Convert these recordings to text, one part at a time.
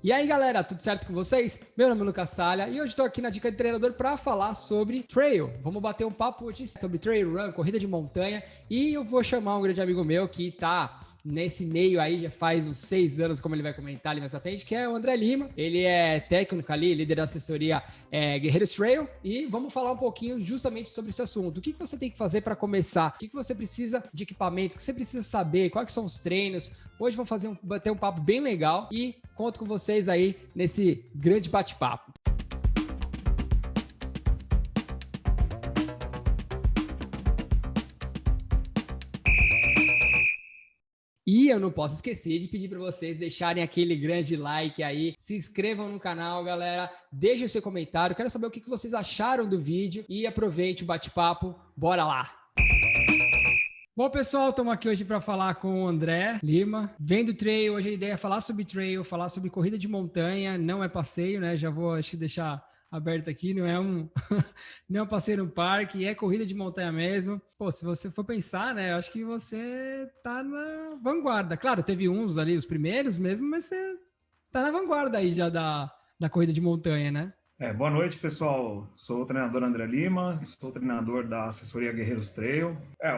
E aí galera, tudo certo com vocês? Meu nome é Lucas Salha e hoje estou aqui na Dica de Treinador para falar sobre trail. Vamos bater um papo hoje sobre trail run, corrida de montanha, e eu vou chamar um grande amigo meu que tá nesse meio aí já faz uns 6 anos, como ele vai comentar ali mais à frente, que é o André Lima. Ele é técnico ali, líder da assessoria Guerreiros Trail, e vamos falar um pouquinho justamente sobre esse assunto. O que você tem que fazer para começar? O que você precisa de equipamentos? O que você precisa saber? Quais são os treinos? Hoje vamos bater um papo bem legal e conto com vocês aí nesse grande bate-papo. E eu não posso esquecer de pedir para vocês deixarem aquele grande like aí, se inscrevam no canal, galera, deixem o seu comentário, quero saber o que vocês acharam do vídeo e aproveite o bate-papo, bora lá! Bom, pessoal, estamos aqui hoje para falar com o André Lima, vem do trail. Hoje a ideia é falar sobre trail, falar sobre corrida de montanha, não é passeio, né? Já vou, acho que deixar aberto aqui, não é não é um passeio no parque, é corrida de montanha mesmo. Pô, se você for pensar, né, eu acho que você tá na vanguarda. Claro, teve uns ali, os primeiros mesmo, mas você tá na vanguarda aí já da corrida de montanha, né? Boa noite, pessoal. Sou o treinador André Lima, sou treinador da assessoria Guerreiros Trail.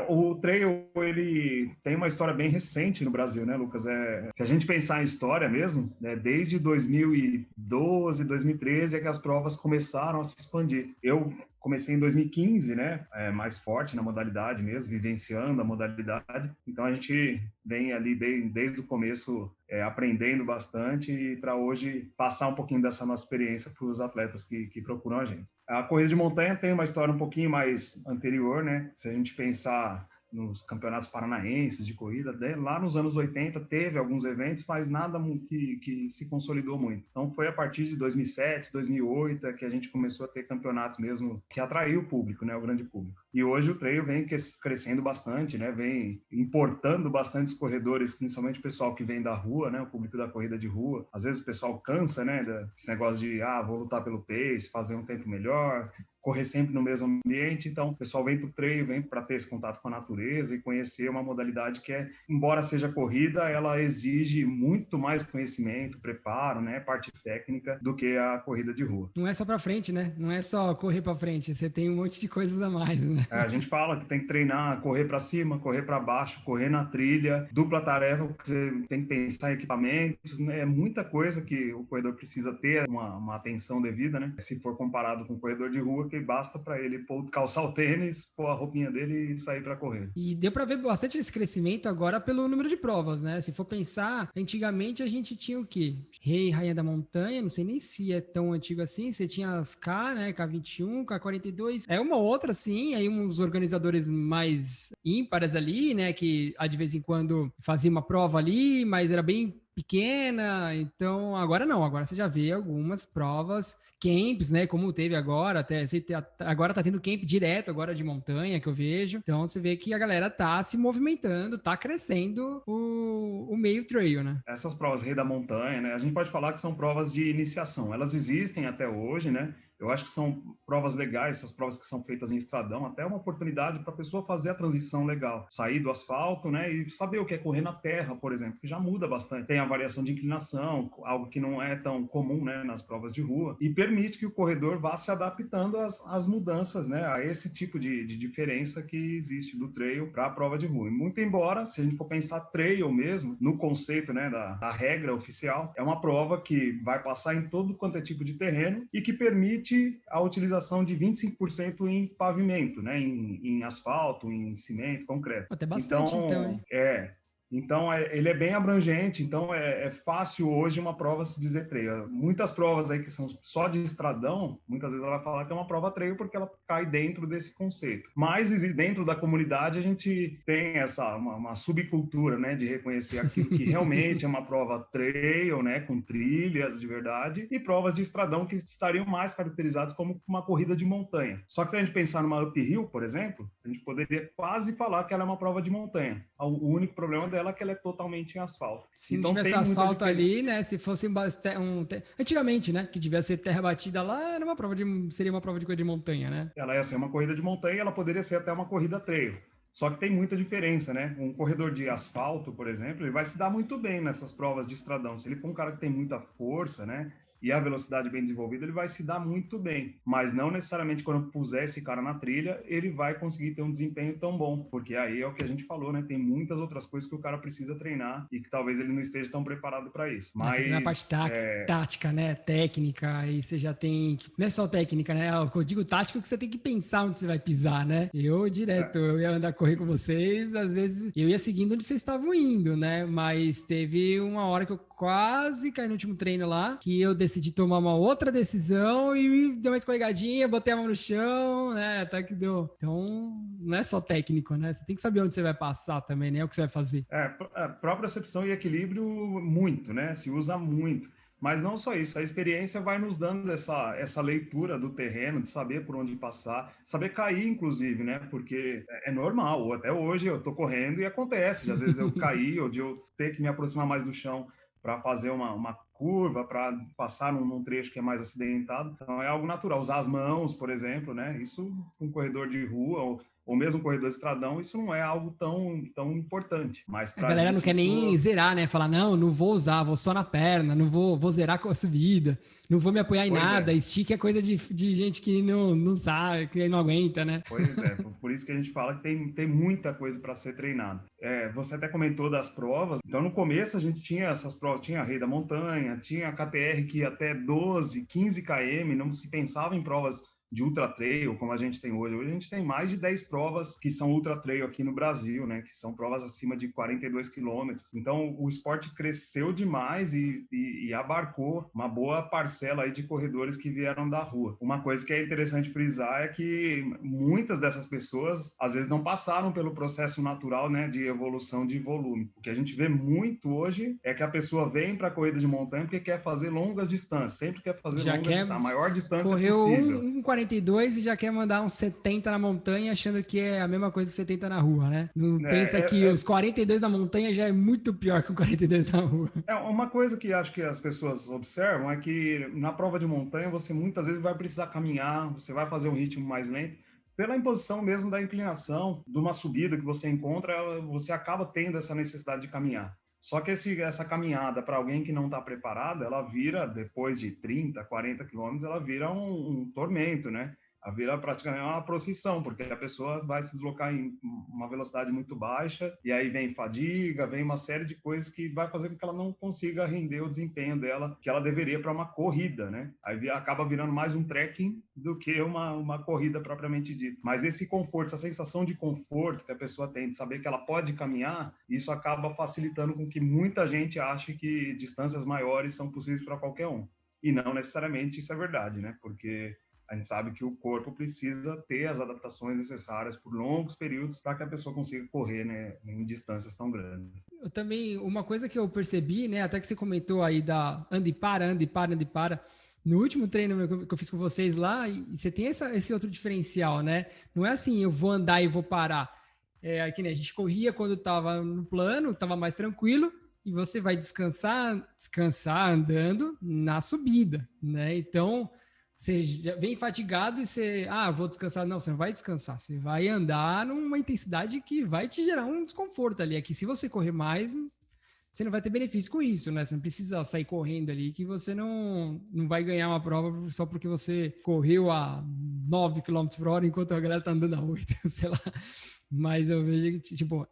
O trail, ele tem uma história bem recente no Brasil, né, Lucas? Se a gente pensar em história mesmo, né, desde 2012, 2013 é que as provas começaram a se expandir. Eu comecei em 2015, né, mais forte na modalidade mesmo, vivenciando a modalidade. Então a gente vem ali desde o começo aprendendo bastante e para hoje passar um pouquinho dessa nossa experiência para os atletas que procuram a gente. A corrida de montanha tem uma história um pouquinho mais anterior, né? Se a gente pensar nos campeonatos paranaenses de corrida, lá nos anos 80 teve alguns eventos, mas nada que se consolidou muito. Então foi a partir de 2007, 2008 que a gente começou a ter campeonatos mesmo que atraiu o público, né, o grande público. E hoje o trail vem crescendo bastante, né, vem importando bastante os corredores, principalmente o pessoal que vem da rua, né, o público da corrida de rua. Às vezes o pessoal cansa, né, desse negócio de vou lutar pelo pace, fazer um tempo melhor, correr sempre no mesmo ambiente. Então o pessoal vem para o trail, vem para ter esse contato com a natureza e conhecer uma modalidade que embora seja corrida, ela exige muito mais conhecimento, preparo, né, parte técnica do que a corrida de rua. Não é só para frente, né? Não é só correr para frente, você tem um monte de coisas a mais, né? A gente fala que tem que treinar, correr para cima, correr para baixo, correr na trilha, dupla tarefa, você tem que pensar em equipamentos, né? É muita coisa que o corredor precisa ter uma atenção devida, né? Se for comparado com o corredor de rua, que basta para ele calçar o tênis, pôr a roupinha dele e sair para correr. E deu para ver bastante esse crescimento agora pelo número de provas, né? Se for pensar, antigamente a gente tinha o quê? Rei e Rainha da Montanha, não sei nem se é tão antigo assim, você tinha as K, né? K21, K42, uma outra sim, aí uns organizadores mais ímpares ali, né? Que de vez em quando fazia uma prova ali, mas era bem pequena, então agora não, agora você já vê algumas provas, camps, né, como teve agora, agora tá tendo camp direto agora de montanha que eu vejo, então você vê que a galera tá se movimentando, tá crescendo o meio trail, né? Essas provas Rei da Montanha, né, a gente pode falar que são provas de iniciação, elas existem até hoje, né? Eu acho que são provas legais, essas provas que são feitas em estradão, até uma oportunidade para a pessoa fazer a transição legal, sair do asfalto, né, e saber o que é correr na terra, por exemplo, que já muda bastante. Tem a variação de inclinação, algo que não é tão comum, né, nas provas de rua, e permite que o corredor vá se adaptando às mudanças, né, a esse tipo de diferença que existe do trail para a prova de rua. E muito embora, se a gente for pensar trail mesmo, no conceito, né, da regra oficial, é uma prova que vai passar em todo quanto é tipo de terreno e que permite a utilização de 25% em pavimento, né? Em asfalto, em cimento, concreto. Até bastante, então, hein? Então, ele é bem abrangente, então é fácil hoje uma prova se dizer trail. Muitas provas aí que são só de estradão, muitas vezes ela vai falar que é uma prova trail porque ela cai dentro desse conceito. Mas dentro da comunidade a gente tem uma subcultura, né, de reconhecer aquilo que realmente é uma prova trail, né, com trilhas de verdade, e provas de estradão que estariam mais caracterizadas como uma corrida de montanha. Só que se a gente pensar numa uphill, por exemplo, a gente poderia quase falar que ela é uma prova de montanha. O único problema dela é que ela é totalmente em asfalto. Se não tivesse asfalto ali, né? Se fosse antigamente, né? Que devia ser terra batida lá, seria uma prova de corrida de montanha, né? Ela ia ser uma corrida de montanha, ela poderia ser até uma corrida trail. Só que tem muita diferença, né? Um corredor de asfalto, por exemplo, ele vai se dar muito bem nessas provas de estradão. Se ele for um cara que tem muita força, né? E a velocidade bem desenvolvida, ele vai se dar muito bem. Mas não necessariamente quando puser esse cara na trilha, ele vai conseguir ter um desempenho tão bom. Porque aí é o que a gente falou, né? Tem muitas outras coisas que o cara precisa treinar e que talvez ele não esteja tão preparado para isso. Mas você tem a parte tática, né? Técnica, aí você já tem... Não é só técnica, né? Eu digo tática que você tem que pensar onde você vai pisar, né? Eu ia andar correr com vocês, às vezes eu ia seguindo onde vocês estavam indo, né? Mas teve uma hora que eu quase caí no último treino lá, que eu decidi tomar uma outra decisão e deu uma escorregadinha, botei a mão no chão, né? Até que deu. Então, não é só técnico, né? Você tem que saber onde você vai passar também, né? O que você vai fazer. A própria percepção e equilíbrio, muito, né? Se usa muito. Mas não só isso, a experiência vai nos dando essa leitura do terreno, de saber por onde passar, saber cair, inclusive, né? Porque é normal, até hoje eu tô correndo e acontece, de às vezes eu cair ou de eu ter que me aproximar mais do chão para fazer uma curva, para passar num trecho que é mais acidentado. Então é algo natural. Usar as mãos, por exemplo, né? Isso, um corredor de rua ou mesmo um corredor de estradão, isso não é algo tão importante. Mas a galera não quer nem zerar, né? Falar, não vou usar, vou só na perna, não vou zerar com a subida, não vou me apoiar em nada. Stick é coisa de gente que não sabe, que não aguenta, né? Pois é, por isso que a gente fala que tem muita coisa para ser treinada. Você até comentou das provas, então no começo a gente tinha essas provas, tinha a Rei da Montanha, tinha a KTR que ia até 12, 15 km, não se pensava em provas de ultra trail, como a gente tem hoje. Hoje a gente tem mais de 10 provas que são ultra trail aqui no Brasil, né? Que são provas acima de 42 quilômetros. Então, o esporte cresceu demais e abarcou uma boa parcela aí de corredores que vieram da rua. Uma coisa que é interessante frisar é que muitas dessas pessoas, às vezes, não passaram pelo processo natural, né? De evolução de volume. O que a gente vê muito hoje é que a pessoa vem para a corrida de montanha porque quer fazer longas distâncias, sempre quer fazer longas distâncias, a maior distância possível. 42 e já quer mandar uns 70 na montanha, achando que é a mesma coisa que 70 na rua, né? Não pensa que os 42 na montanha já é muito pior que o 42 na rua. Uma coisa que acho que as pessoas observam é que na prova de montanha você muitas vezes vai precisar caminhar, você vai fazer um ritmo mais lento, pela imposição mesmo da inclinação, de uma subida que você encontra, você acaba tendo essa necessidade de caminhar. Só que essa caminhada, para alguém que não está preparado, ela vira, depois de 30, 40 quilômetros, ela vira um tormento, né? Ela vira praticamente uma procissão, porque a pessoa vai se deslocar em uma velocidade muito baixa, e aí vem fadiga, vem uma série de coisas que vai fazer com que ela não consiga render o desempenho dela, que ela deveria para uma corrida, né? Aí acaba virando mais um trekking do que uma corrida propriamente dita. Mas esse conforto, essa sensação de conforto que a pessoa tem, de saber que ela pode caminhar, isso acaba facilitando com que muita gente ache que distâncias maiores são possíveis para qualquer um. E não necessariamente isso é verdade, né? Porque a gente sabe que o corpo precisa ter as adaptações necessárias por longos períodos para que a pessoa consiga correr, né, em distâncias tão grandes. Eu também, uma coisa que eu percebi, né, até que você comentou aí da anda e para. No último treino que eu fiz com vocês lá, você tem esse outro diferencial, né? Não é assim, eu vou andar e vou parar. Aqui, né, a gente corria quando estava no plano, estava mais tranquilo, e você vai descansar andando na subida, né? Então, você já vem fatigado e você... vou descansar. Não, você não vai descansar. Você vai andar numa intensidade que vai te gerar um desconforto ali. É que se você correr mais, você não vai ter benefício com isso, né? Você não precisa sair correndo ali, que você não vai ganhar uma prova só porque você correu a 9 km por hora enquanto a galera tá andando a 8, sei lá. Mas eu vejo que, tipo,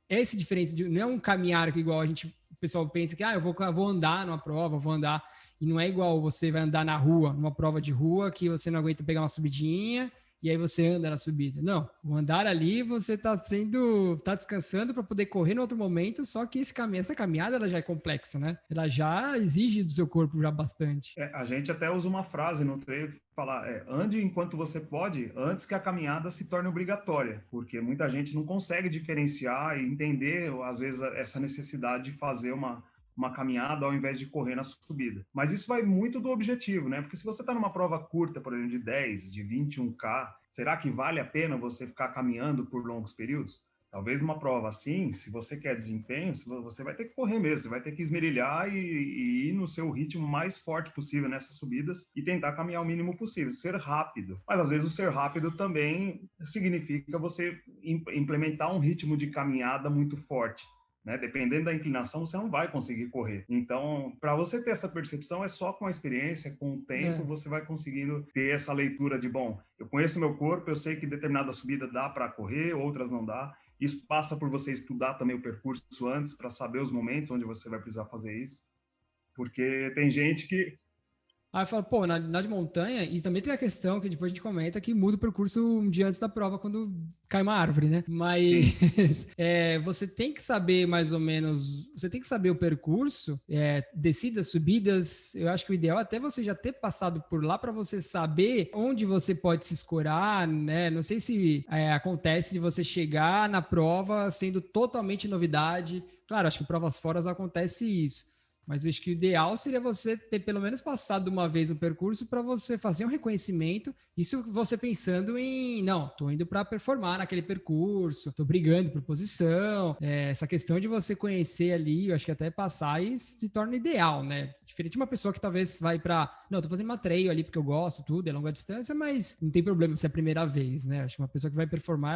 esse diferença não é um caminhar que igual o pessoal pensa que, eu vou andar numa prova, vou andar... E não é igual você vai andar na rua, numa prova de rua, que você não aguenta pegar uma subidinha e aí você anda na subida. Não, o andar ali você tá descansando para poder correr no outro momento, só que essa caminhada ela já é complexa, né? Ela já exige do seu corpo já bastante. A gente até usa uma frase no treino que fala, ande enquanto você pode, antes que a caminhada se torne obrigatória, porque muita gente não consegue diferenciar e entender, às vezes, essa necessidade de fazer uma caminhada ao invés de correr na subida. Mas isso vai muito do objetivo, né? Porque se você está numa prova curta, por exemplo, de 10, de 21K, será que vale a pena você ficar caminhando por longos períodos? Talvez numa prova assim, se você quer desempenho, você vai ter que correr mesmo, você vai ter que esmerilhar e ir no seu ritmo mais forte possível nessas subidas e tentar caminhar o mínimo possível, ser rápido. Mas às vezes o ser rápido também significa você implementar um ritmo de caminhada muito forte. Né? Dependendo da inclinação, você não vai conseguir correr. Então, para você ter essa percepção, é só com a experiência, com o tempo, você vai conseguindo ter essa leitura de, bom, eu conheço meu corpo, eu sei que determinada subida dá para correr, outras não dá. Isso passa por você estudar também o percurso antes, para saber os momentos onde você vai precisar fazer isso. Porque tem gente que... Aí eu falo, pô, na de montanha, e também tem a questão que depois a gente comenta que muda o percurso um dia antes da prova, quando cai uma árvore, né? Mas você tem que saber mais ou menos, você tem que saber o percurso, descidas, subidas. Eu acho que o ideal é até você já ter passado por lá para você saber onde você pode se escorar, né? Não sei se acontece de você chegar na prova sendo totalmente novidade. Claro, acho que em provas fora acontece isso. Mas eu acho que o ideal seria você ter pelo menos passado uma vez o percurso para você fazer um reconhecimento. Isso você pensando em, não, tô indo para performar naquele percurso, tô brigando por posição. Essa questão de você conhecer ali, eu acho que até passar e se torna ideal, né? Diferente de uma pessoa que talvez vai para, não, tô fazendo uma trail ali porque eu gosto, tudo, é longa distância, mas não tem problema se é a primeira vez, né? Acho que uma pessoa que vai performar,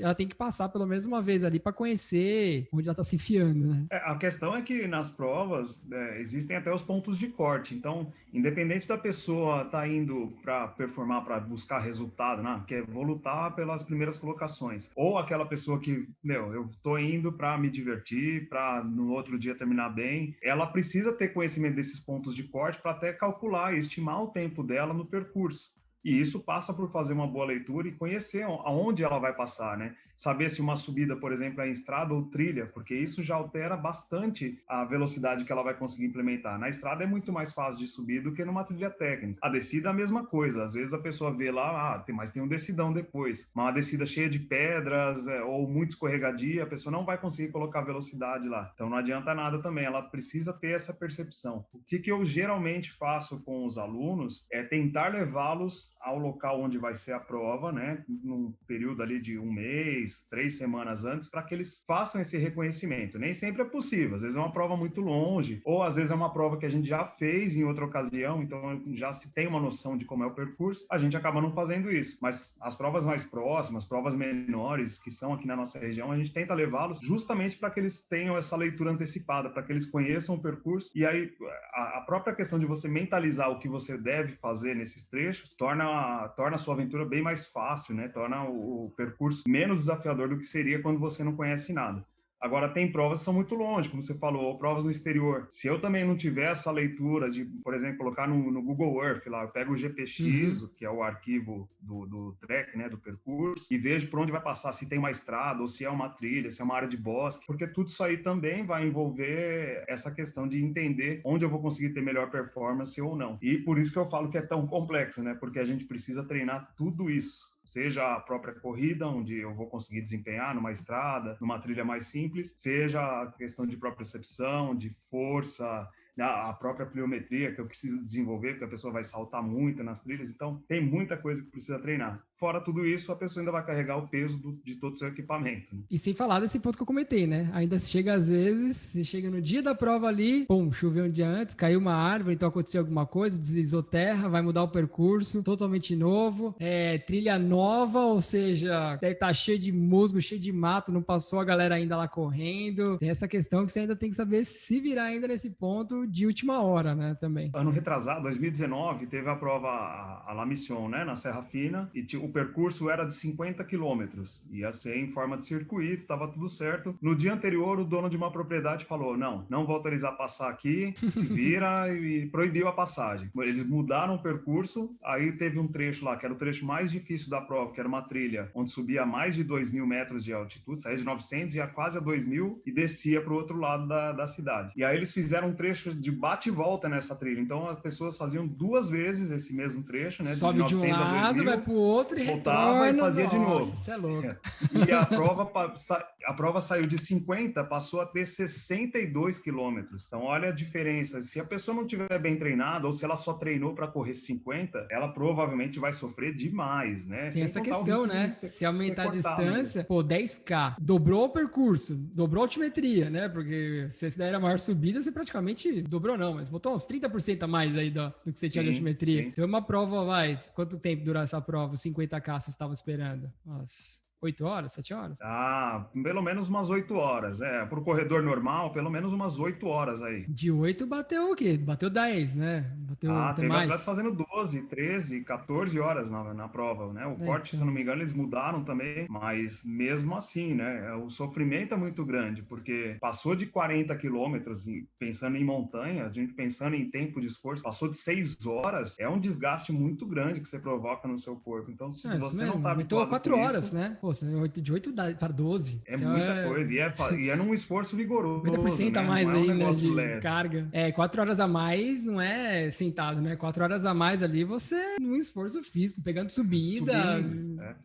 ela tem que passar pelo menos uma vez ali para conhecer onde ela tá se enfiando, né? A questão é que nas provas existem até os pontos de corte. Então, independente da pessoa estar indo para performar, para buscar resultado, né? Que vou lutar pelas primeiras colocações, ou aquela pessoa que, eu estou indo para me divertir, para no outro dia terminar bem, ela precisa ter conhecimento desses pontos de corte para até calcular e estimar o tempo dela no percurso. E isso passa por fazer uma boa leitura e conhecer aonde ela vai passar, né? Saber se uma subida, por exemplo, é em estrada ou trilha, porque isso já altera bastante a velocidade que ela vai conseguir implementar. Na estrada é muito mais fácil de subir do que numa trilha técnica. A descida é a mesma coisa. Às vezes a pessoa vê lá, mas tem um descidão depois. Uma descida cheia de pedras ou muito escorregadia, a pessoa não vai conseguir colocar velocidade lá. Então não adianta nada também, ela precisa ter essa percepção. O que eu geralmente faço com os alunos é tentar levá-los ao local onde vai ser a prova, né? Num período ali de 1 mês, 3 semanas antes, para que eles façam esse reconhecimento. Nem sempre é possível, às vezes é uma prova muito longe, ou às vezes é uma prova que a gente já fez em outra ocasião, então já se tem uma noção de como é o percurso, a gente acaba não fazendo isso. Mas as provas mais próximas, provas menores, que são aqui na nossa região, a gente tenta levá-los justamente para que eles tenham essa leitura antecipada, para que eles conheçam o percurso, e aí a própria questão de você mentalizar o que você deve fazer nesses trechos torna a sua aventura bem mais fácil, né? Torna o percurso menos desafiador do que seria quando você não conhece nada. Agora, tem provas que são muito longe, como você falou, ou provas no exterior. Se eu também não tiver essa leitura de, por exemplo, colocar no Google Earth lá, eu pego o GPX, que é o arquivo do track, né, do percurso, e vejo por onde vai passar, se tem uma estrada, ou se é uma trilha, se é uma área de bosque, porque tudo isso aí também vai envolver essa questão de entender onde eu vou conseguir ter melhor performance ou não. E por isso que eu falo que é tão complexo, né, porque a gente precisa treinar tudo isso. Seja a própria corrida, onde eu vou conseguir desempenhar numa estrada, numa trilha mais simples, seja a questão de propriocepção, de força, a própria pliometria que eu preciso desenvolver, porque a pessoa vai saltar muito nas trilhas, então tem muita coisa que precisa treinar. Fora tudo isso, a pessoa ainda vai carregar o peso de todo o seu equipamento. Né? E sem falar desse ponto que eu comentei, né? Ainda chega às vezes, você chega no dia da prova ali, pum, choveu um dia antes, caiu uma árvore, então aconteceu alguma coisa, deslizou terra, vai mudar o percurso, totalmente novo, trilha nova, ou seja, deve estar cheio de musgo, cheio de mato, não passou a galera ainda lá correndo. Tem essa questão que você ainda tem que saber se virar ainda nesse ponto de última hora, né, também. Ano retrasado, 2019, teve a prova, a La Mission, né, na Serra Fina, e o percurso era de 50 quilômetros, ia ser em forma de circuito, estava tudo certo. No dia anterior, o dono de uma propriedade falou, não vou autorizar passar aqui, se vira, e proibiu a passagem. Eles mudaram o percurso, aí teve um trecho lá, que era o trecho mais difícil da prova, que era uma trilha, onde subia a mais de 2.000 metros de altitude, saía de 900 e ia quase a 2.000 e descia para o outro lado da cidade. E aí eles fizeram um trecho trecho de bate e volta nessa trilha. Então, as pessoas faziam 2 vezes esse mesmo trecho, né? Sobe de um lado, vai pro outro e voltava retorna. e fazia de novo. Isso é louco. E a prova saiu de 50, passou a ter 62 quilômetros. Então, olha a diferença. Se a pessoa não tiver bem treinada, ou se ela só treinou para correr 50, ela provavelmente vai sofrer demais, né? Tem essa questão, né? Se aumentar a distância, pô, 10K, dobrou o percurso, dobrou a altimetria, né? Porque se essa daí era a maior subida, você praticamente dobrou não, mas botou uns 30% a mais aí do que você tinha de altimetria. Então, uma prova, quanto tempo durar essa prova? 50K você estava esperando? Nossa. 8 horas, 7 horas? Pelo menos umas 8 horas. Pro corredor normal, pelo menos umas 8 horas aí. De 8 bateu o quê? Bateu 10, né? Bateu até teve mais. atletas fazendo 12, 13, 14 horas na prova, né? O corte, então. se eu não me engano, eles mudaram também, mas mesmo assim, né? O sofrimento é muito grande, porque passou de 40 quilômetros, pensando em montanha, a gente pensando em tempo de esforço, passou de 6 horas, é um desgaste muito grande que você provoca no seu corpo. Então, se você não tá habituado 4 horas, né? Pô, de 8 para 12. É muita coisa. E é num esforço vigoroso. 50% a mais não aí, um né? De leve. carga. 4 horas a mais não é sentado, né? 4 horas a mais ali você num esforço físico, pegando subida.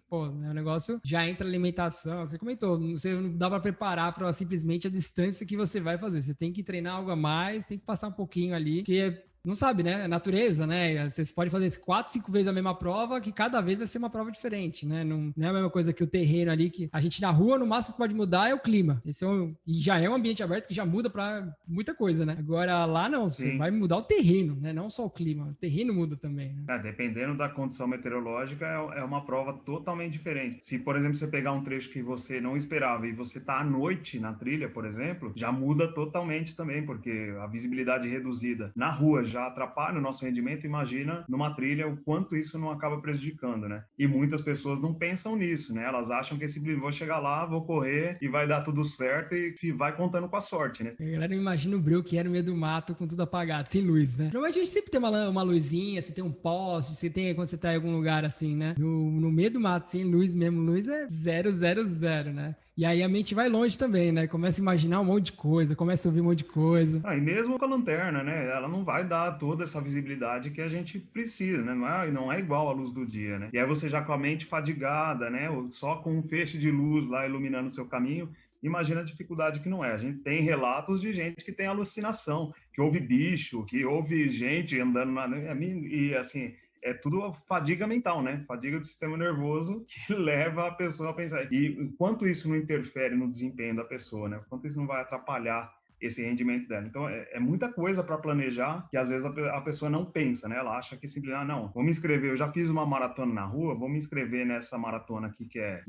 Pô, é um negócio. Já entra alimentação. Você comentou, você não dá para preparar para simplesmente a distância que você vai fazer. Você tem que treinar algo a mais, tem que passar um pouquinho ali, porque não sabe, né? É natureza, né? Você pode fazer 4, 5 vezes a mesma prova, que cada vez vai ser uma prova diferente, né? Não é a mesma coisa que o terreno ali, que a gente na rua, no máximo que pode mudar é o clima. E já é um ambiente aberto que já muda para muita coisa, né? Agora lá não, você vai mudar o terreno, né? Não só o clima, o terreno muda também, né? Dependendo da condição meteorológica, é uma prova totalmente diferente. Se, por exemplo, você pegar um trecho que você não esperava e você tá à noite na trilha, por exemplo, já muda totalmente também, porque a visibilidade reduzida na rua já atrapalha o nosso rendimento, imagina numa trilha o quanto isso não acaba prejudicando, né? E muitas pessoas não pensam nisso, né? Elas acham que vou chegar lá, vou correr e vai dar tudo certo e vai contando com a sorte, né? A galera não imagina o breu que era no meio do mato com tudo apagado, sem luz, né? Normalmente a gente sempre tem uma luzinha, você tem um poste, você tem quando você tá em algum lugar assim, né? No meio do mato, sem luz mesmo, luz é 0, 0, 0, né? E aí a mente vai longe também, né? Começa a imaginar um monte de coisa, começa a ouvir um monte de coisa. E mesmo com a lanterna, né? Ela não vai dar toda essa visibilidade que a gente precisa, né? Não é igual à luz do dia, né? E aí você já com a mente fadigada, né? Só com um feixe de luz lá iluminando o seu caminho, imagina a dificuldade que não é. A gente tem relatos de gente que tem alucinação, que ouve bicho, que ouve gente andando e assim... É tudo fadiga mental, né? Fadiga do sistema nervoso que leva a pessoa a pensar. E enquanto isso não interfere no desempenho da pessoa, né? Enquanto isso não vai atrapalhar esse rendimento dela. Então, é muita coisa para planejar que às vezes a pessoa não pensa, né? Ela acha que simplesmente, não, vou me inscrever, eu já fiz uma maratona na rua, vou me inscrever nessa maratona aqui que é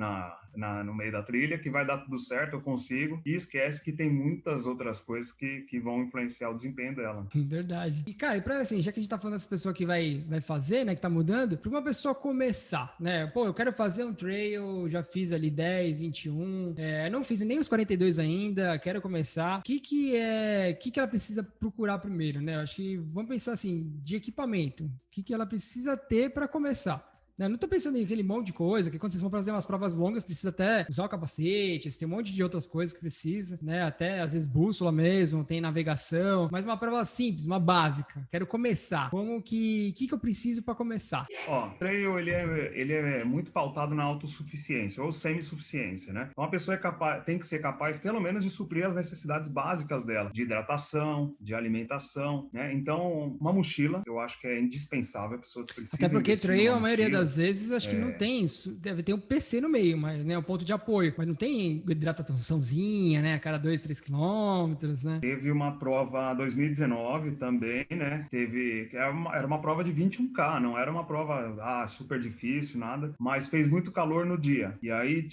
no meio da trilha, que vai dar tudo certo, eu consigo, e esquece que tem muitas outras coisas que vão influenciar o desempenho dela. Verdade. E, cara, assim, já que a gente tá falando dessa pessoa que vai fazer, né, que tá mudando, para uma pessoa começar, né? Pô, eu quero fazer um trail, já fiz ali 10, 21, não fiz nem os 42 ainda, quero começar. O que ela precisa procurar primeiro, né? Eu acho que vamos pensar assim, de equipamento. O que ela precisa ter para começar? Não estou pensando em aquele monte de coisa, que quando vocês vão fazer umas provas longas, precisa até usar o capacete, tem um monte de outras coisas que precisa, né? Até, às vezes, bússola mesmo, tem navegação, mas uma prova simples, uma básica. Quero começar. Como que eu preciso para começar? Ó, o trail, ele é muito pautado na autossuficiência, ou semissuficiência, né? Então, a pessoa tem que ser capaz, pelo menos, de suprir as necessidades básicas dela, de hidratação, de alimentação, né? Então, uma mochila, eu acho que é indispensável, a pessoa precisa. Até porque trail, a maioria das vezes, acho que não tem isso. Deve ter um PC no meio, mas, né, um ponto de apoio. Mas não tem hidrataçãozinha, né? A cada 2, 3 quilômetros, né? Teve uma prova 2019 também, né? Era uma prova de 21K, não era uma prova super difícil, nada. Mas fez muito calor no dia. E aí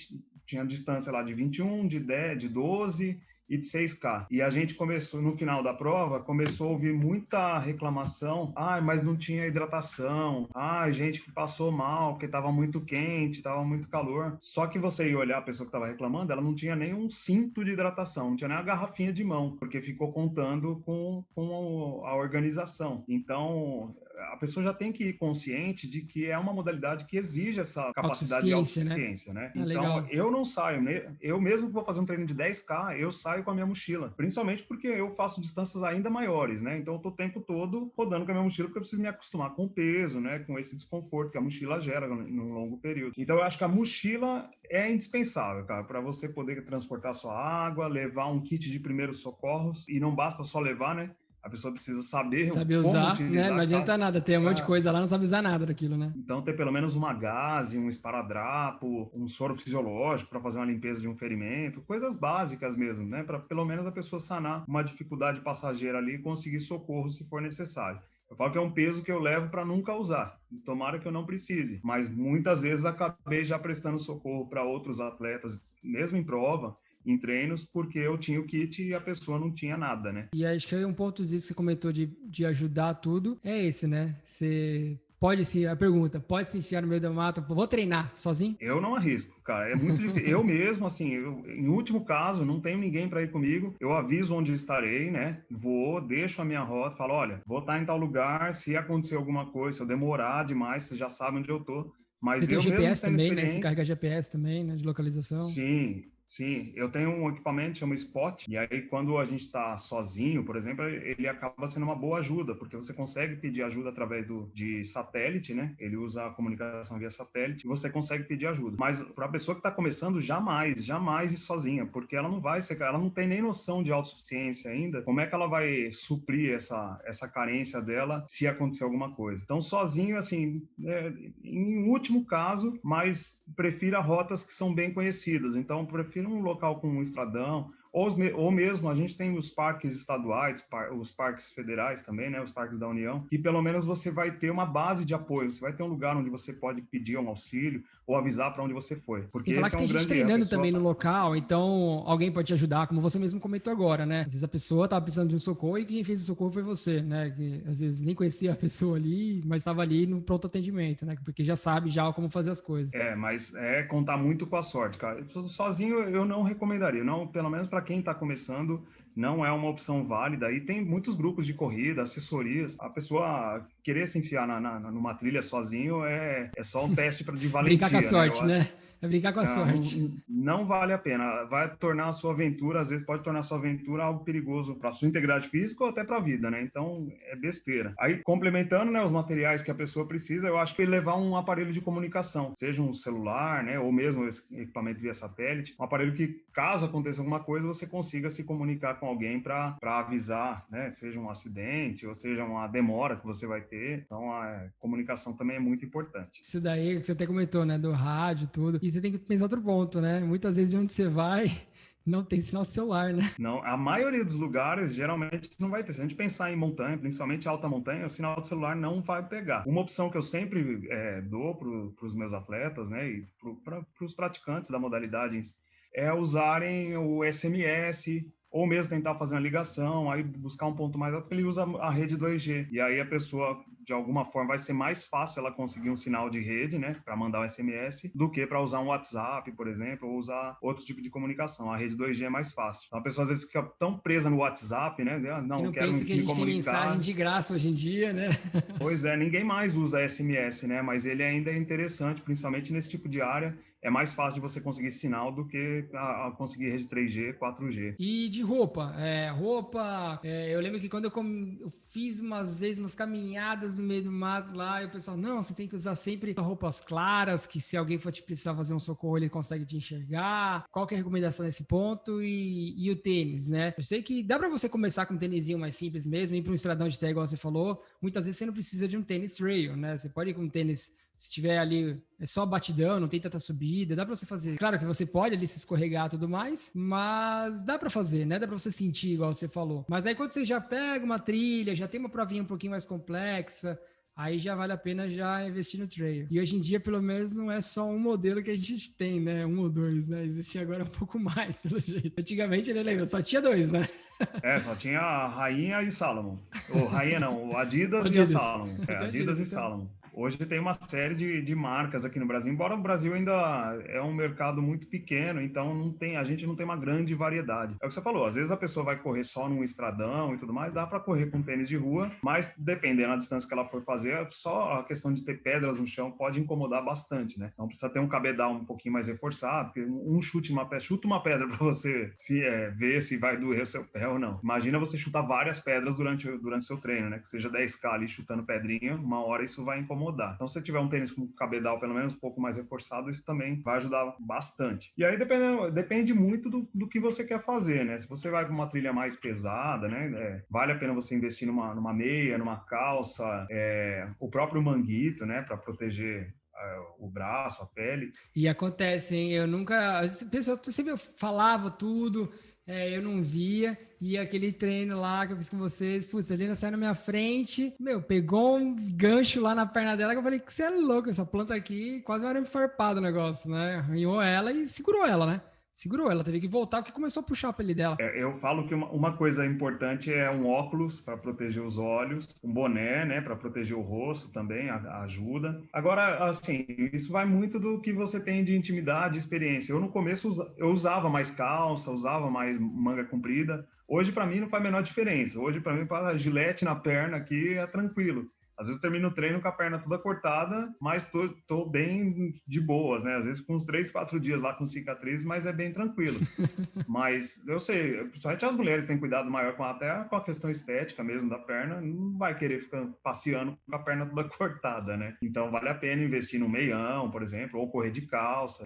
tinha distância lá de 21, de 10, de 12... e de 6K. E a gente começou, no final da prova, começou a ouvir muita reclamação. Mas não tinha hidratação. Gente que passou mal, porque estava muito quente, estava muito calor. Só que você ia olhar a pessoa que estava reclamando, ela não tinha nem um cinto de hidratação, não tinha nem a garrafinha de mão, porque ficou contando com a organização. Então, a pessoa já tem que ir consciente de que é uma modalidade que exige essa capacidade de autossuficiência, né? Então, legal. Eu não saio, eu mesmo que vou fazer um treino de 10K, eu saio saio com a minha mochila, principalmente porque eu faço distâncias ainda maiores, né? Então eu tô o tempo todo rodando com a minha mochila porque eu preciso me acostumar com o peso, né? Com esse desconforto que a mochila gera num longo período. Então eu acho que a mochila é indispensável, cara, para você poder transportar sua água, levar um kit de primeiros socorros, e não basta só levar, né? A pessoa precisa saber Saber como usar, né? utilizar Não adianta nada, tem um monte de coisa lá, não sabe usar nada daquilo, né? Então, ter pelo menos uma gaze, um esparadrapo, um soro fisiológico para fazer uma limpeza de um ferimento, coisas básicas mesmo, né? Para pelo menos a pessoa sanar uma dificuldade passageira ali e conseguir socorro se for necessário. Eu falo que é um peso que eu levo para nunca usar. Tomara que eu não precise. Mas muitas vezes acabei já prestando socorro para outros atletas, mesmo em prova, em treinos, porque eu tinha o kit e a pessoa não tinha nada, né? E acho que um ponto disso que você comentou de ajudar tudo é esse, né? Você pode se, a pergunta, pode se enfiar no meio da mata, vou treinar sozinho? Eu não arrisco, cara, é muito difícil. Eu mesmo, assim, em último caso, não tenho ninguém para ir comigo, eu aviso onde eu estarei, né? Vou, deixo a minha rota, falo, olha, vou estar em tal lugar, se acontecer alguma coisa, se eu demorar demais, você já sabe onde eu tô. Mas você tem eu o GPS mesmo tendo também, né? Você experiência... carrega GPS também, né? De localização. Sim, eu tenho um equipamento que chama Spot, e aí quando a gente está sozinho, por exemplo, ele acaba sendo uma boa ajuda, porque você consegue pedir ajuda através de satélite, né? Ele usa a comunicação via satélite, e você consegue pedir ajuda. Mas para a pessoa que está começando, jamais ir sozinha, porque ela não tem nem noção de autossuficiência ainda, como é que ela vai suprir essa carência dela se acontecer alguma coisa? Então, sozinho, assim, em último caso, mas prefira rotas que são bem conhecidas, então prefiro um local com um estradão, ou mesmo a gente tem os parques estaduais, os parques federais também, né, os parques da União, que pelo menos você vai ter uma base de apoio, você vai ter um lugar onde você pode pedir um auxílio ou avisar para onde você foi. Porque e falar esse que é um tem gente grande treinando também no local, então alguém pode te ajudar, como você mesmo comentou agora, né? Às vezes a pessoa estava precisando de um socorro e quem fez o socorro foi você, né? Que às vezes nem conhecia a pessoa ali, mas estava ali no pronto atendimento, né? Porque já sabe já como fazer as coisas. Mas é contar muito com a sorte, cara. Sozinho eu não recomendaria, não, pelo menos para quem está começando, não é uma opção válida. E tem muitos grupos de corrida, assessorias. A pessoa querer se enfiar numa trilha sozinho é só um teste de valentia. Brincar com a sorte, né? É brincar com a sorte. Não vale a pena. Vai tornar a sua aventura, às vezes pode tornar a sua aventura algo perigoso para a sua integridade física ou até para a vida, né? Então, é besteira. Aí, complementando, né, os materiais que a pessoa precisa, eu acho que levar um aparelho de comunicação, seja um celular, né, ou mesmo esse equipamento via satélite, um aparelho que, caso aconteça alguma coisa, você consiga se comunicar com alguém para avisar, né, seja um acidente ou seja uma demora que você vai ter. Então, a comunicação também é muito importante. Isso daí que você até comentou, né, do rádio e tudo. E você tem que pensar outro ponto, né? Muitas vezes onde você vai não tem sinal de celular, né? Não, a maioria dos lugares geralmente não vai ter. Se a gente pensar em montanha, principalmente alta montanha, o sinal de celular não vai pegar. Uma opção que eu sempre dou para os meus atletas, né, e para os praticantes da modalidade é usarem o SMS, ou mesmo tentar fazer uma ligação, aí buscar um ponto mais alto, porque ele usa a rede 2G. E aí a pessoa, de alguma forma, vai ser mais fácil ela conseguir um sinal de rede, né, para mandar um SMS, do que para usar um WhatsApp, por exemplo, ou usar outro tipo de comunicação. A rede 2G é mais fácil. Então a pessoa às vezes fica tão presa no WhatsApp, né, não quero pensa que a gente comunicar. Tem mensagem de graça hoje em dia, né? Pois é, ninguém mais usa SMS, né, mas ele ainda é interessante, principalmente nesse tipo de área. É mais fácil de você conseguir sinal do que conseguir rede 3G, 4G. E de roupa? Eu lembro que quando eu fiz umas caminhadas no meio do mato lá, e o pessoal, não, você tem que usar sempre roupas claras, que se alguém for te precisar fazer um socorro, ele consegue te enxergar. Qual que é a recomendação nesse ponto? E o tênis, né? Eu sei que dá pra você começar com um tênisinho mais simples mesmo, ir para um estradão de terra, igual você falou. Muitas vezes você não precisa de um tênis trail, né? Você pode ir com um tênis... Se tiver ali, é só batidão, não tem tanta subida, dá pra você fazer. Claro que você pode ali se escorregar e tudo mais, mas dá pra fazer, né? Dá pra você sentir, igual você falou. Mas aí quando você já pega uma trilha, já tem uma provinha um pouquinho mais complexa, aí já vale a pena já investir no trail. E hoje em dia, pelo menos, não é só um modelo que a gente tem, né? Um ou dois, né? Existe agora um pouco mais, pelo jeito. Antigamente, né, lembra? Só tinha dois, né? Só tinha a Rainha e Salomon. Ou Rainha não, o Adidas e a Salomon. Adidas e Salomon. Hoje tem uma série de marcas aqui no Brasil, embora o Brasil ainda é um mercado muito pequeno, então a gente não tem uma grande variedade. É o que você falou, às vezes a pessoa vai correr só num estradão e tudo mais, dá para correr com tênis de rua, mas dependendo da distância que ela for fazer, só a questão de ter pedras no chão pode incomodar bastante, né? Então precisa ter um cabedal um pouquinho mais reforçado, porque chuta uma pedra para você ver se vai doer o seu pé ou não. Imagina você chutar várias pedras durante o seu treino, né? Que seja 10K ali chutando pedrinha, uma hora isso vai incomodar. Então, se você tiver um tênis com cabedal pelo menos um pouco mais reforçado, isso também vai ajudar bastante. E aí depende muito do que você quer fazer, né? Se você vai para uma trilha mais pesada, né? Vale a pena você investir numa meia, numa calça, o próprio manguito, né? Para proteger o braço, a pele. E acontece, hein? Eu nunca... A pessoa sempre falava tudo, eu não via, e aquele treino lá que eu fiz com vocês, putz, a Lina saiu na minha frente, pegou um gancho lá na perna dela, que eu falei que você é louco, essa planta aqui, quase um arame farpado o negócio, né? Arranhou ela e segurou ela, né? Segurou ela, teve que voltar porque começou a puxar a pele dela. Eu falo que uma coisa importante é um óculos para proteger os olhos, um boné, né, para proteger o rosto também, ajuda. Agora, assim, isso vai muito do que você tem de intimidade, de experiência. Eu no começo eu usava mais calça, usava mais manga comprida. Hoje para mim não faz a menor diferença. Hoje para mim para gilete na perna aqui é tranquilo. Às vezes eu termino o treino com a perna toda cortada, mas tô bem de boas, né? Às vezes com uns 3, 4 dias lá com cicatriz, mas é bem tranquilo. Mas eu sei, principalmente as mulheres têm cuidado maior até com a questão estética mesmo da perna, não vai querer ficar passeando com a perna toda cortada, né? Então vale a pena investir no meião, por exemplo, ou correr de calça,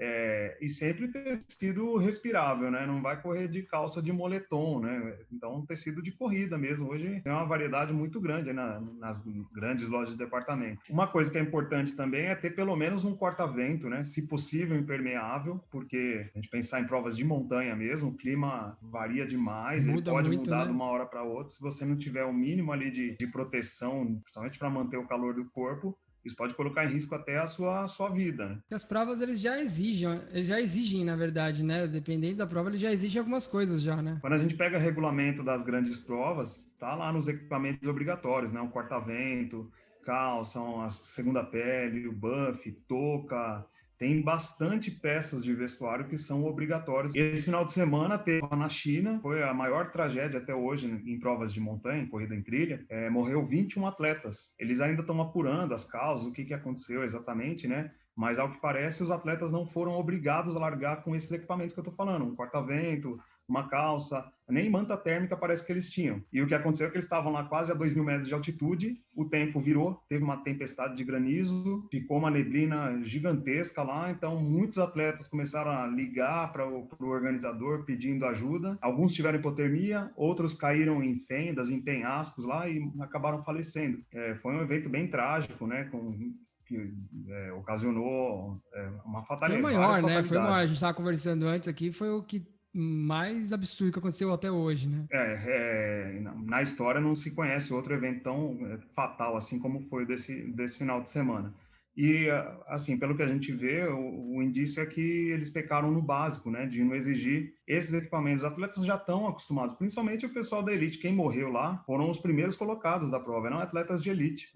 e sempre tecido respirável, né? Não vai correr de calça de moletom, né? Então tecido de corrida mesmo. Hoje tem uma variedade muito grande nas grandes lojas de departamento. Uma coisa que é importante também é ter pelo menos um corta-vento, né? Se possível, impermeável, porque a gente pensar em provas de montanha mesmo, o clima varia demais, ele pode muito, mudar, né, de uma hora para outra. Se você não tiver o mínimo ali de proteção, principalmente para manter o calor do corpo, isso pode colocar em risco até a sua vida, né? As provas, eles já exigem, na verdade, né? Dependendo da prova, eles já exigem algumas coisas já, né? Quando a gente pega regulamento das grandes provas, tá lá nos equipamentos obrigatórios, né? O corta-vento, calça, a segunda pele, o buff, touca. Tem bastante peças de vestuário que são obrigatórias. Esse final de semana teve na China, foi a maior tragédia até hoje em provas de montanha, em corrida em trilha. Morreu 21 atletas. Eles ainda estão apurando as causas, o que aconteceu exatamente, né? Mas, ao que parece, os atletas não foram obrigados a largar com esses equipamentos que eu estou falando. Um corta-vento, uma calça, nem manta térmica parece que eles tinham. E o que aconteceu é que eles estavam lá quase a 2.000 metros de altitude, o tempo virou, teve uma tempestade de granizo, ficou uma neblina gigantesca lá, então muitos atletas começaram a ligar para o organizador pedindo ajuda. Alguns tiveram hipotermia, outros caíram em fendas, em penhascos lá e acabaram falecendo. Foi um evento bem trágico, né, que ocasionou uma fatalidade. Foi o maior, né? Foi o maior. A gente estava conversando antes aqui, foi o que mais absurdo que aconteceu até hoje, né? Na história não se conhece outro evento tão fatal assim como foi desse final de semana. E, assim, pelo que a gente vê, o indício é que eles pecaram no básico, né, de não exigir esses equipamentos. Os atletas já estão acostumados, principalmente o pessoal da elite. Quem morreu lá foram os primeiros colocados da prova, não atletas de elite.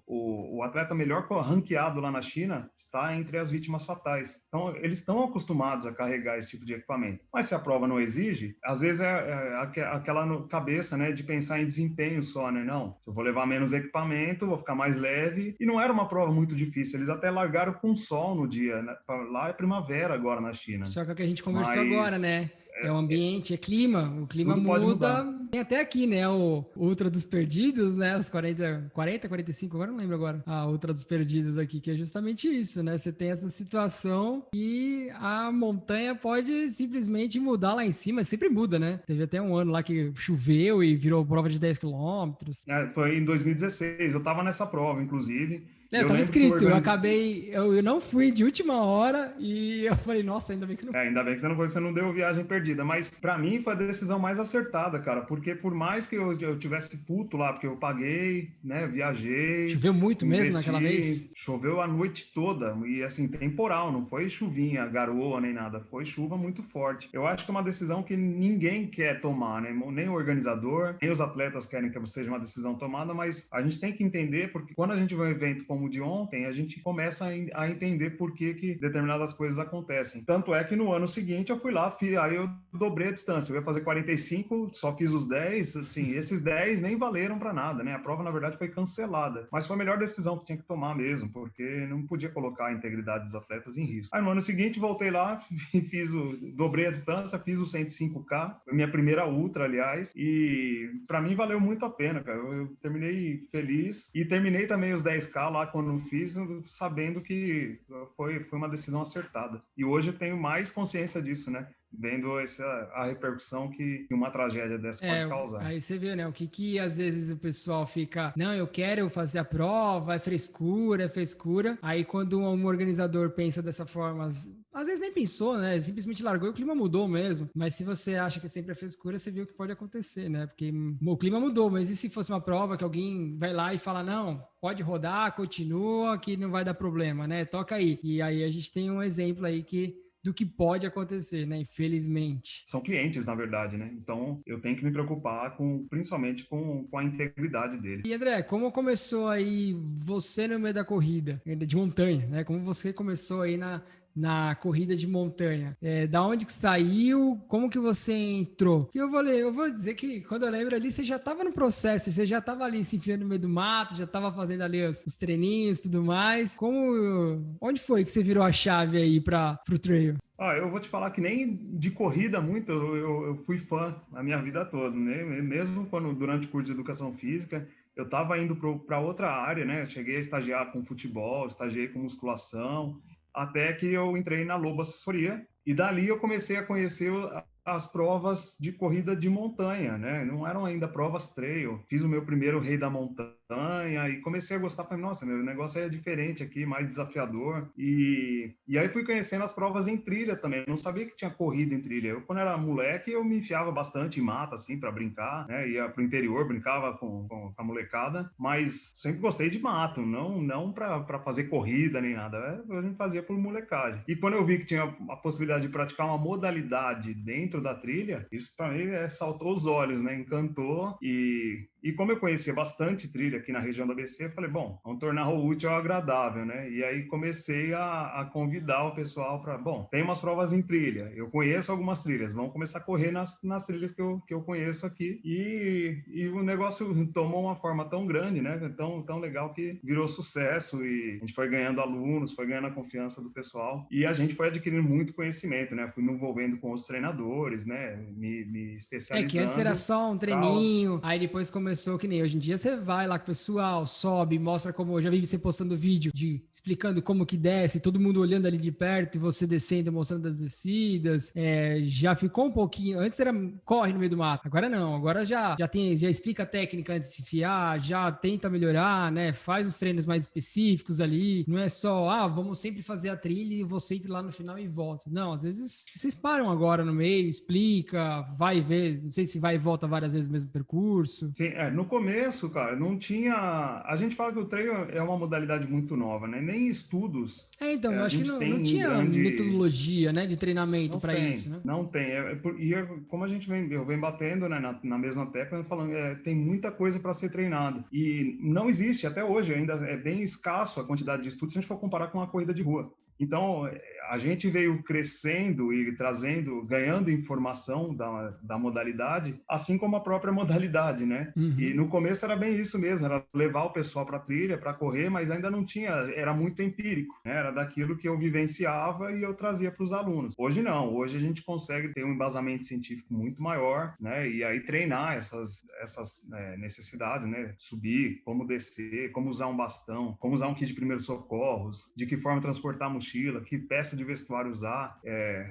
O atleta melhor ranqueado lá na China está entre as vítimas fatais. Então, eles estão acostumados a carregar esse tipo de equipamento. Mas se a prova não exige, às vezes aquela cabeça, né, de pensar em desempenho só, né? Não, se eu vou levar menos equipamento, vou ficar mais leve. E não era uma prova muito difícil. Eles até largaram com sol no dia, né? Lá é primavera agora na China. Só que é o que a gente conversou agora, né? É o ambiente, é clima, o clima muda. Tem até aqui, né, o Ultra dos Perdidos, né, os 40, 45, agora não lembro agora, a Ultra dos Perdidos aqui, que é justamente isso, né, você tem essa situação e a montanha pode simplesmente mudar lá em cima, sempre muda, né, teve até um ano lá que choveu e virou prova de 10 quilômetros. Foi em 2016, eu tava nessa prova, inclusive. Eu tava inscrito, eu não fui de última hora e eu falei, nossa, ainda bem que não... Ainda bem que você não foi, que você não deu viagem perdida, mas pra mim foi a decisão mais acertada, cara, porque porque por mais que eu tivesse puto lá, porque eu paguei, né, viajei... Choveu muito mesmo naquela vez? Choveu a noite toda, e assim, temporal, não foi chuvinha, garoa, nem nada, foi chuva muito forte. Eu acho que é uma decisão que ninguém quer tomar, né? Nem o organizador, nem os atletas querem que seja uma decisão tomada, mas a gente tem que entender, porque quando a gente vê um evento como o de ontem, a gente começa a entender por que determinadas coisas acontecem. Tanto é que no ano seguinte eu fui lá, aí eu dobrei a distância, eu ia fazer 45, só fiz os 10, assim, esses 10 nem valeram para nada, né? A prova, na verdade, foi cancelada, mas foi a melhor decisão que tinha que tomar mesmo, porque não podia colocar a integridade dos atletas em risco. Aí no ano seguinte voltei lá, dobrei a distância, fiz o 105K, foi minha primeira ultra, aliás, e para mim valeu muito a pena, cara. Eu terminei feliz e terminei também os 10K lá quando fiz, sabendo que foi uma decisão acertada. E hoje eu tenho mais consciência disso, né? Vendo a repercussão que uma tragédia dessa pode causar. Aí você vê, né, o que às vezes o pessoal fica, não, eu quero fazer a prova, é frescura. Aí quando um organizador pensa dessa forma, às vezes nem pensou, né, simplesmente largou e o clima mudou mesmo. Mas se você acha que sempre é frescura, você viu o que pode acontecer, né, porque o clima mudou, mas e se fosse uma prova que alguém vai lá e fala, não, pode rodar, continua, que não vai dar problema, né, toca aí. E aí a gente tem um exemplo aí do que pode acontecer, né? Infelizmente. São clientes, na verdade, né? Então, eu tenho que me preocupar principalmente com a integridade dele. E, André, como começou aí você no meio da corrida de montanha, né? Como você começou aí na corrida de montanha? Da onde que saiu? Como que você entrou? Porque eu vou dizer que quando eu lembro ali, você já estava no processo, você já estava ali se enfiando no meio do mato, já estava fazendo ali os treininhos e tudo mais. Onde foi que você virou a chave aí para o trail? Eu vou te falar que nem de corrida muito, eu fui fã a minha vida toda, né? Mesmo durante o curso de educação física, eu estava indo para outra área, né? Eu cheguei a estagiar com futebol, estagiei com musculação, até que eu entrei na Lobo Assessoria, e dali eu comecei a conhecer as provas de corrida de montanha, né? Não eram ainda provas trail. Fiz o meu primeiro Rei da Montanha e comecei a gostar. Falei, nossa, meu negócio é diferente aqui, mais desafiador. E aí fui conhecendo as provas em trilha também. Eu não sabia que tinha corrida em trilha. Eu, quando era moleque, eu me enfiava bastante em mata, assim, para brincar, né? Ia pro interior, brincava com a molecada, mas sempre gostei de mato, não para fazer corrida nem nada. A gente fazia por molecagem. E quando eu vi que tinha a possibilidade de praticar uma modalidade dentro da trilha, isso para mim saltou os olhos, né? Encantou. E como eu conhecia bastante trilha aqui na região do ABC, eu falei, bom, vamos tornar o útil ao agradável, né? E aí comecei a convidar o pessoal para, bom, tem umas provas em trilha, eu conheço algumas trilhas, vamos começar a correr nas trilhas que eu conheço aqui. E o negócio tomou uma forma tão grande, né? Tão legal que virou sucesso e a gente foi ganhando alunos, foi ganhando a confiança do pessoal e a gente foi adquirindo muito conhecimento, né? Fui me envolvendo com os treinadores, né? Me especializando. Que antes era só um treininho, aí depois começou que nem hoje em dia você vai lá com o pessoal, sobe, mostra como, eu já vi você postando vídeo explicando como que desce, todo mundo olhando ali de perto e você descendo, mostrando as descidas, já ficou um pouquinho, antes era corre no meio do mato, agora não, agora já explica a técnica antes de se enfiar, já tenta melhorar, né, faz os treinos mais específicos ali, não é só, vamos sempre fazer a trilha e vou sempre lá no final e volto, não, às vezes vocês param agora no meio, explica, vai ver, não sei se vai e volta várias vezes no mesmo percurso. Sim, no começo, cara, não tinha... A gente fala que o trail é uma modalidade muito nova, né? Nem estudos. Então, eu acho que não tinha metodologia, né, de treinamento para isso, né? Não tem. Como eu venho batendo, né, na mesma tecla, falando, tem muita coisa para ser treinada. E não existe, até hoje, ainda é bem escasso a quantidade de estudos se a gente for comparar com uma corrida de rua. Então, a gente veio crescendo e ganhando informação da modalidade, assim como a própria modalidade, né? Uhum. E no começo era bem isso mesmo, era levar o pessoal para a trilha, para correr, mas ainda não tinha, era muito empírico, né? Era daquilo que eu vivenciava e eu trazia para os alunos. Hoje não, hoje a gente consegue ter um embasamento científico muito maior, né? E aí treinar essas necessidades, né? Subir, como descer, como usar um bastão, como usar um kit de primeiros socorros, de que forma transportar mochila, que peça de vestuário usar.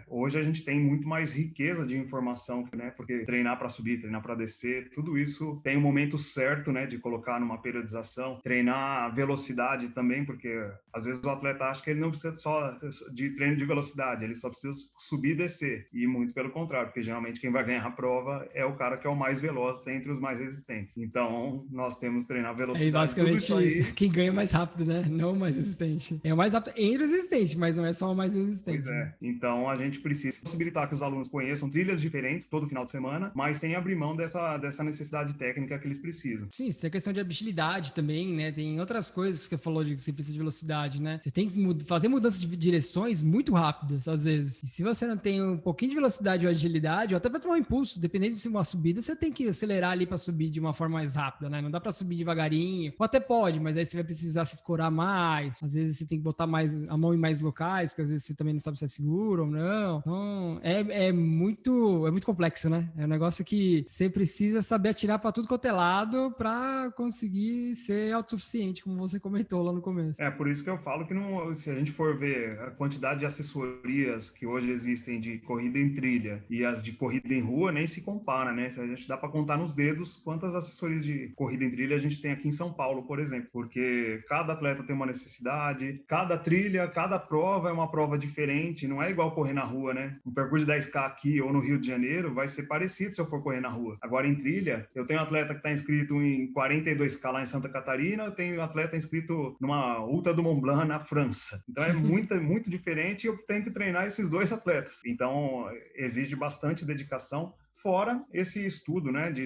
Hoje a gente tem muito mais riqueza de informação, né? Porque treinar para subir, treinar para descer, tudo isso tem um momento certo, né? De colocar numa periodização. Treinar a velocidade também, porque às vezes o atleta acha que ele não precisa só de treino de velocidade, ele só precisa subir e descer. E muito pelo contrário, porque geralmente quem vai ganhar a prova é o cara que é o mais veloz entre os mais resistentes. Então, nós temos que treinar velocidade. Basicamente tudo isso aí. Quem ganha mais rápido, né? Não o mais resistente. É o mais rápido entre os resistentes, mas não é só o mais resistente. Pois é. Então, a gente precisa possibilitar que os alunos conheçam trilhas diferentes todo final de semana, mas sem abrir mão dessa necessidade técnica que eles precisam. Sim, você tem a questão de habilidade também, né? Tem outras coisas que você falou de que você precisa de velocidade, né? Você tem que fazer mudanças de direções muito rápidas, às vezes. E se você não tem um pouquinho de velocidade ou agilidade, ou até para tomar um impulso, dependendo de se uma subida, você tem que acelerar ali para subir de uma forma mais rápida, né? Não dá para subir devagarinho. Ou até pode, mas aí você vai precisar se escorar mais. Às vezes você tem que botar mais a mão em mais locais, que às vezes você também não sabe se é seguro ou não. Então, é muito complexo, né? É um negócio que você precisa saber atirar para tudo quanto é lado para conseguir ser autossuficiente, como você comentou lá no começo. Por isso que eu falo que não, se a gente for ver a quantidade de assessorias que hoje existem de corrida em trilha e as de corrida em rua, nem se compara, né? A gente dá para contar nos dedos quantas assessorias de corrida em trilha a gente tem aqui em São Paulo, por exemplo, porque cada atleta tem uma necessidade, cada trilha, cada prova é uma prova diferente, não é igual correr na rua, né? Um percurso de 10K aqui ou no Rio de Janeiro vai ser parecido se eu for correr na rua. Agora, em trilha, eu tenho um atleta que está inscrito em 42K lá em Santa Catarina, eu tenho um atleta inscrito numa Ultra do Mont Blanc na França. Então, é muito diferente e eu tenho que treinar esses dois atletas. Então, exige bastante dedicação. Fora esse estudo, né, de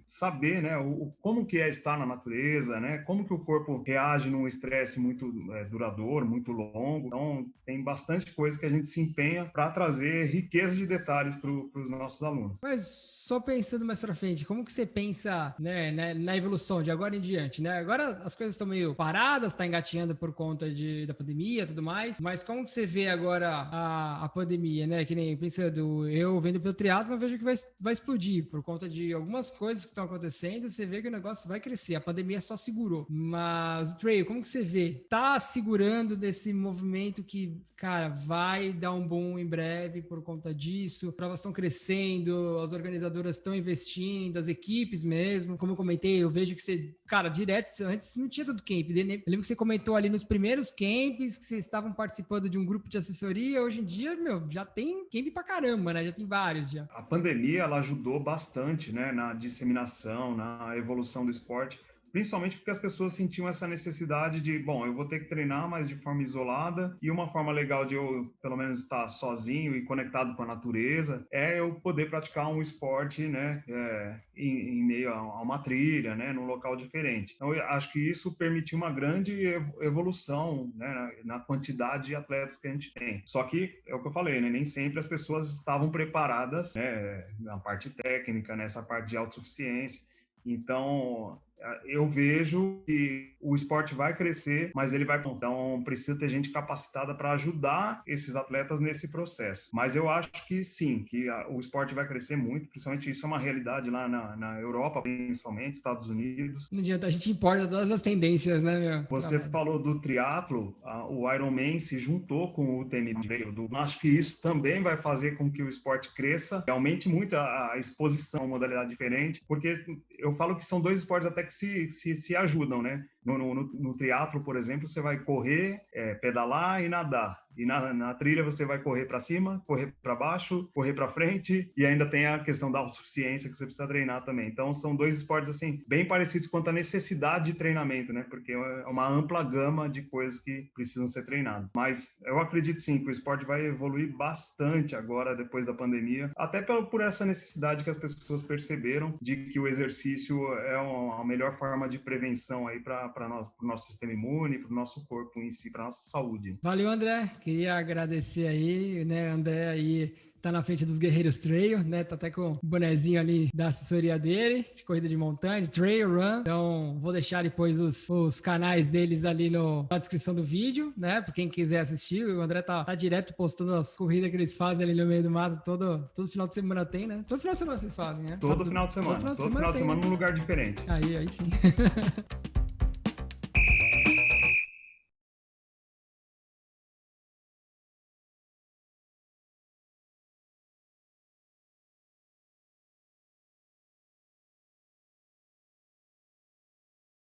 saber, né, como que é estar na natureza, né, como que o corpo reage num estresse muito duradouro, muito longo. Então, tem bastante coisa que a gente se empenha para trazer riqueza de detalhes para os nossos alunos. Mas só pensando mais para frente, como que você pensa, né, na evolução de agora em diante, né? Agora as coisas estão meio paradas, está engatinhando por conta da pandemia e tudo mais, mas como que você vê agora a pandemia, né? Que nem pensando, eu vendo pelo triatlo, eu vejo que vai explodir por conta de algumas coisas que estão acontecendo, você vê que o negócio vai crescer. A pandemia só segurou. Mas o trail, como que você vê? Tá segurando desse movimento que, cara, vai dar um boom em breve por conta disso. As provas estão crescendo, as organizadoras estão investindo, as equipes mesmo. Como eu comentei, eu vejo que você, cara, direto, antes não tinha tanto camp. Eu lembro que você comentou ali nos primeiros camps que vocês estavam participando de um grupo de assessoria. Hoje em dia, já tem camp pra caramba, né? Já tem vários já. A pandemia, ela ajudou bastante, né, na disseminação, na evolução do esporte, principalmente porque as pessoas sentiam essa necessidade de, bom, eu vou ter que treinar, mas de forma isolada, e uma forma legal de eu, pelo menos, estar sozinho e conectado com a natureza é eu poder praticar um esporte, né, em meio a uma trilha, né, num local diferente. Então, eu acho que isso permitiu uma grande evolução, né, na quantidade de atletas que a gente tem. Só que, é o que eu falei, né, nem sempre as pessoas estavam preparadas, né, na parte técnica, nessa parte de autossuficiência. Então, eu vejo que o esporte vai crescer, mas ele vai... Então, precisa ter gente capacitada para ajudar esses atletas nesse processo. Mas eu acho que sim, que o esporte vai crescer muito, principalmente isso é uma realidade lá na Europa, principalmente, Estados Unidos. Não adianta, a gente importa todas as tendências, né, meu? Você falou do triatlo, o Ironman se juntou com o UTMB. Acho que isso também vai fazer com que o esporte cresça, aumente muito a exposição a modalidade diferente, porque eu falo que são dois esportes até que se ajudam, né? No triatlo, por exemplo, você vai correr, pedalar e nadar. E na trilha você vai correr para cima, correr para baixo, correr para frente, e ainda tem a questão da autossuficiência que você precisa treinar também. Então, são dois esportes, assim, bem parecidos quanto à necessidade de treinamento, né? Porque é uma ampla gama de coisas que precisam ser treinadas. Mas eu acredito, sim, que o esporte vai evoluir bastante agora, depois da pandemia, até por essa necessidade que as pessoas perceberam de que o exercício é a melhor forma de prevenção aí para o nosso sistema imune, para o nosso corpo em si, para a nossa saúde. Valeu, André. Queria agradecer aí, né, André aí tá na frente dos Guerreiros Trail, né, tá até com o bonezinho ali da assessoria dele, de corrida de montanha, de trail run, então vou deixar depois os canais deles ali na descrição do vídeo, né, pra quem quiser assistir. O André tá direto postando as corridas que eles fazem ali no meio do mato, todo final de semana tem, né? Todo final de semana vocês fazem, né? Todo final de semana num lugar diferente. Aí sim.